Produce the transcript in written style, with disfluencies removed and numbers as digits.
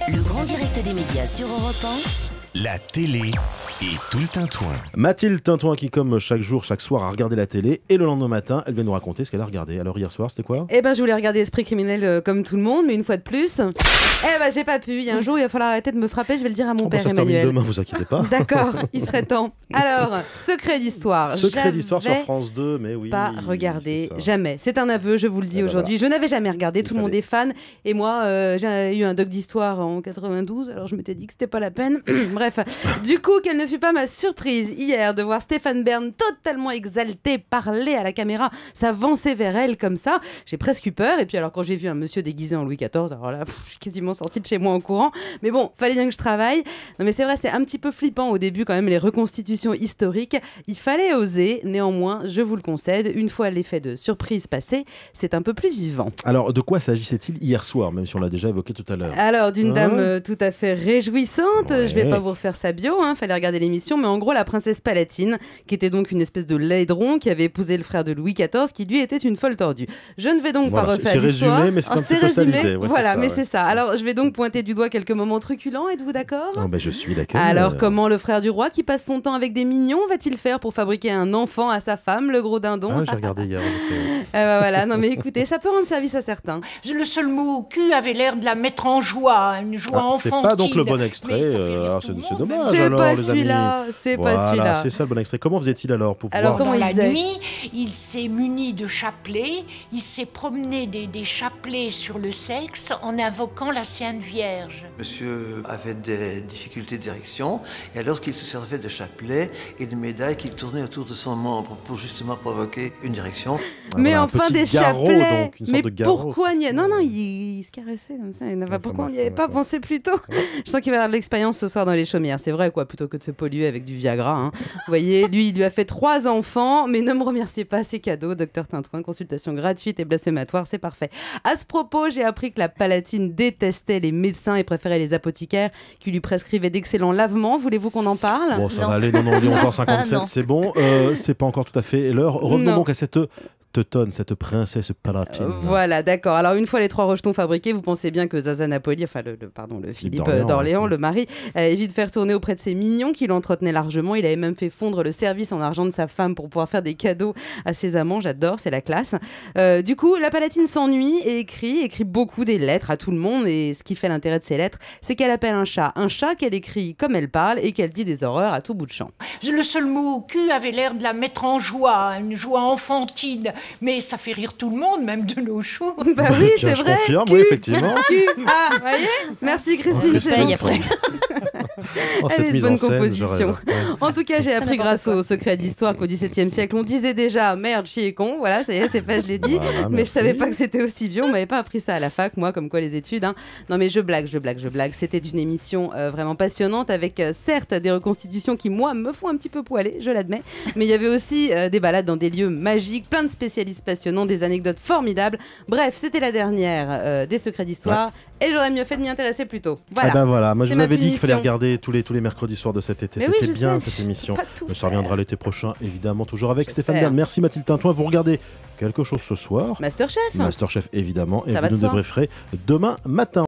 Le grand direct des médias sur Europe 1. La télé et tout le tintouin. Mathilde Tintouin qui, comme chaque jour, chaque soir, a regardé la télé. Et le lendemain matin, elle vient nous raconter ce qu'elle a regardé. Alors hier soir, c'était quoi? Eh ben, je voulais regarder Esprit criminel comme tout le monde, mais une fois de plus. Eh ben, j'ai pas pu. Il y a un jour, il va falloir arrêter de me frapper. Je vais le dire à mon père ça se termine Emmanuel. demain, vous inquiétez pas. D'accord, il serait temps. Alors, secret d'histoire. Secret d'histoire sur J'avais France 2, mais oui. pas regardé, c'est ça. jamais. C'est un aveu, je vous le dis Eh ben aujourd'hui. Je n'avais jamais regardé, tout le monde fallait. est fan. Et moi, j'ai eu un doc d'histoire en 92, alors je m'étais dit que c'était pas la peine. Bref, du coup, quelle ne fut pas ma surprise hier de voir Stéphane Bern totalement exalté parler à la caméra, s'avancer vers elle comme ça. J'ai presque eu peur. Et puis alors, quand j'ai vu un monsieur déguisé en Louis XIV, alors là, je suis quasiment sortie de chez moi en courant. Mais bon, fallait bien que je travaille. Non mais c'est vrai, c'est un petit peu flippant au début quand même, les reconstitutions historiques. Il fallait oser. Néanmoins, je vous le concède, une fois l'effet de surprise passé, c'est un peu plus vivant. Alors, de quoi s'agissait-il hier soir, même si on l'a déjà évoqué tout à l'heure? Alors, d'une dame tout à fait réjouissante. Ouais. Je vais pas vous refaire sa bio, fallait regarder l'émission, mais en gros, la princesse Palatine, qui était donc une espèce de laidron, qui avait épousé le frère de Louis XIV, qui lui était une folle tordue. Je ne vais donc pas refaire c'est l'histoire. résumé, mais c'est un petit peu ça l'idée. Ouais, voilà, c'est ça, mais ouais. c'est ça. Alors, je vais donc pointer du doigt quelques moments truculents, êtes-vous d'accord? Oh, ben, je suis d'accord. Alors, comment le frère du roi, qui passe son temps avec des mignons, va-t-il faire pour fabriquer un enfant à sa femme, le gros dindon? Ah, j'ai regardé hier, je sais. Voilà, non mais écoutez, ça peut rendre service à certains. Le seul mot cul avait l'air de la mettre en joie, une joie C'est enfantine. pas donc le bon extrait. Mais ça fait rire Alors, tout c'est le c'est monde. dommage C'est alors, pas les amis. celui-là, c'est pas Voilà, celui-là. c'est ça le bon extrait. Comment faisait-il alors pour pouvoir... Alors, comment Dans il la faisait? nuit, il s'est muni de chapelets, il s'est promené des chapelets sur le sexe en invoquant la Sainte Vierge. Monsieur avait des difficultés d'érection et alors qu'il se servait de chapelets et de médailles qu'il tournait autour de son membre pour justement provoquer une érection. Mais Voilà, un enfin petit des garrot, chapelets. donc, une sorte Mais de garrot, pourquoi c'est n'y a... ça. Non, non, il se caressait comme ça. Pourquoi on n'y avait pas d'accord. pensé plus tôt? Je sens qu'il va avoir de l'expérience ce soir dans les chaumières. C'est vrai, quoi, plutôt que de se polluer avec du Viagra. Vous voyez, lui, il lui a fait 3 enfants, mais ne me remerciez pas, c'est cadeau. Docteur Tintouin, consultation gratuite et blasphématoire, c'est parfait. À ce propos, j'ai appris que la Palatine détestait les médecins et préférait les apothicaires qui lui prescrivaient d'excellents lavements. Voulez-vous qu'on en parle? Bon, ça va aller, non, il est 11h57, Non. c'est bon. C'est pas encore tout à fait l'heure. Revenons Non. donc à cette teutonne, cette princesse Palatine. Voilà, d'accord. Alors, une fois les 3 rejetons fabriqués, vous pensez bien que Zaza Napoli, enfin, le Philippe d'Orléans, ouais. le mari, évite de faire tourner auprès de ses mignons qui l'entretenaient largement. Il avait même fait fondre le service en argent de sa femme pour pouvoir faire des cadeaux à ses amants. J'adore, c'est la classe. Du coup, la Palatine s'ennuie et écrit beaucoup des lettres à tout le monde. Et ce qui fait l'intérêt de ces lettres, c'est qu'elle appelle un chat qu'elle écrit comme elle parle et qu'elle dit des horreurs à tout bout de champ. Le seul mot cul avait l'air de la mettre en joie, une joie enfantine. Mais ça fait rire tout le monde, même de nos choux. Bah oui, Tiens, c'est je vrai. confirme, oui, effectivement. Ah, voyez. Merci Christine. c'est gentil. Oh, Elle cette est de mise bonne en scène, je composition. rêve. Ouais. En tout cas, j'ai appris grâce au secret d'histoire qu'au XVIIe siècle, on disait déjà merde, chier et con. Voilà, ça y est, c'est fait, je l'ai dit. Voilà, mais je merci. savais pas que c'était aussi vieux. On m'avait pas appris ça à la fac, moi, comme quoi les études. Non, mais je blague. C'était une émission vraiment passionnante avec certes des reconstitutions qui, moi, me font un petit peu poiler, je l'admets. Mais il y avait aussi des balades dans des lieux magiques, plein de spécialistes passionnants, des anecdotes formidables. Bref, c'était la dernière des secrets d'histoire. Et j'aurais mieux fait de m'y intéresser plus tôt. Voilà. Ah ben voilà, moi je C'est vous ma avais dit qu'il fallait punition. regarder tous les mercredis soirs de cet été. Mais oui, C'était je bien sais, cette émission. pas tout Mais ça reviendra l'été prochain, évidemment, toujours avec J'espère. Stéphane Bern. Merci Mathilde Tintouin. Vous regardez quelque chose ce soir. Masterchef. Masterchef, évidemment. Et Ça vous va de nous soi. débrieferez demain matin.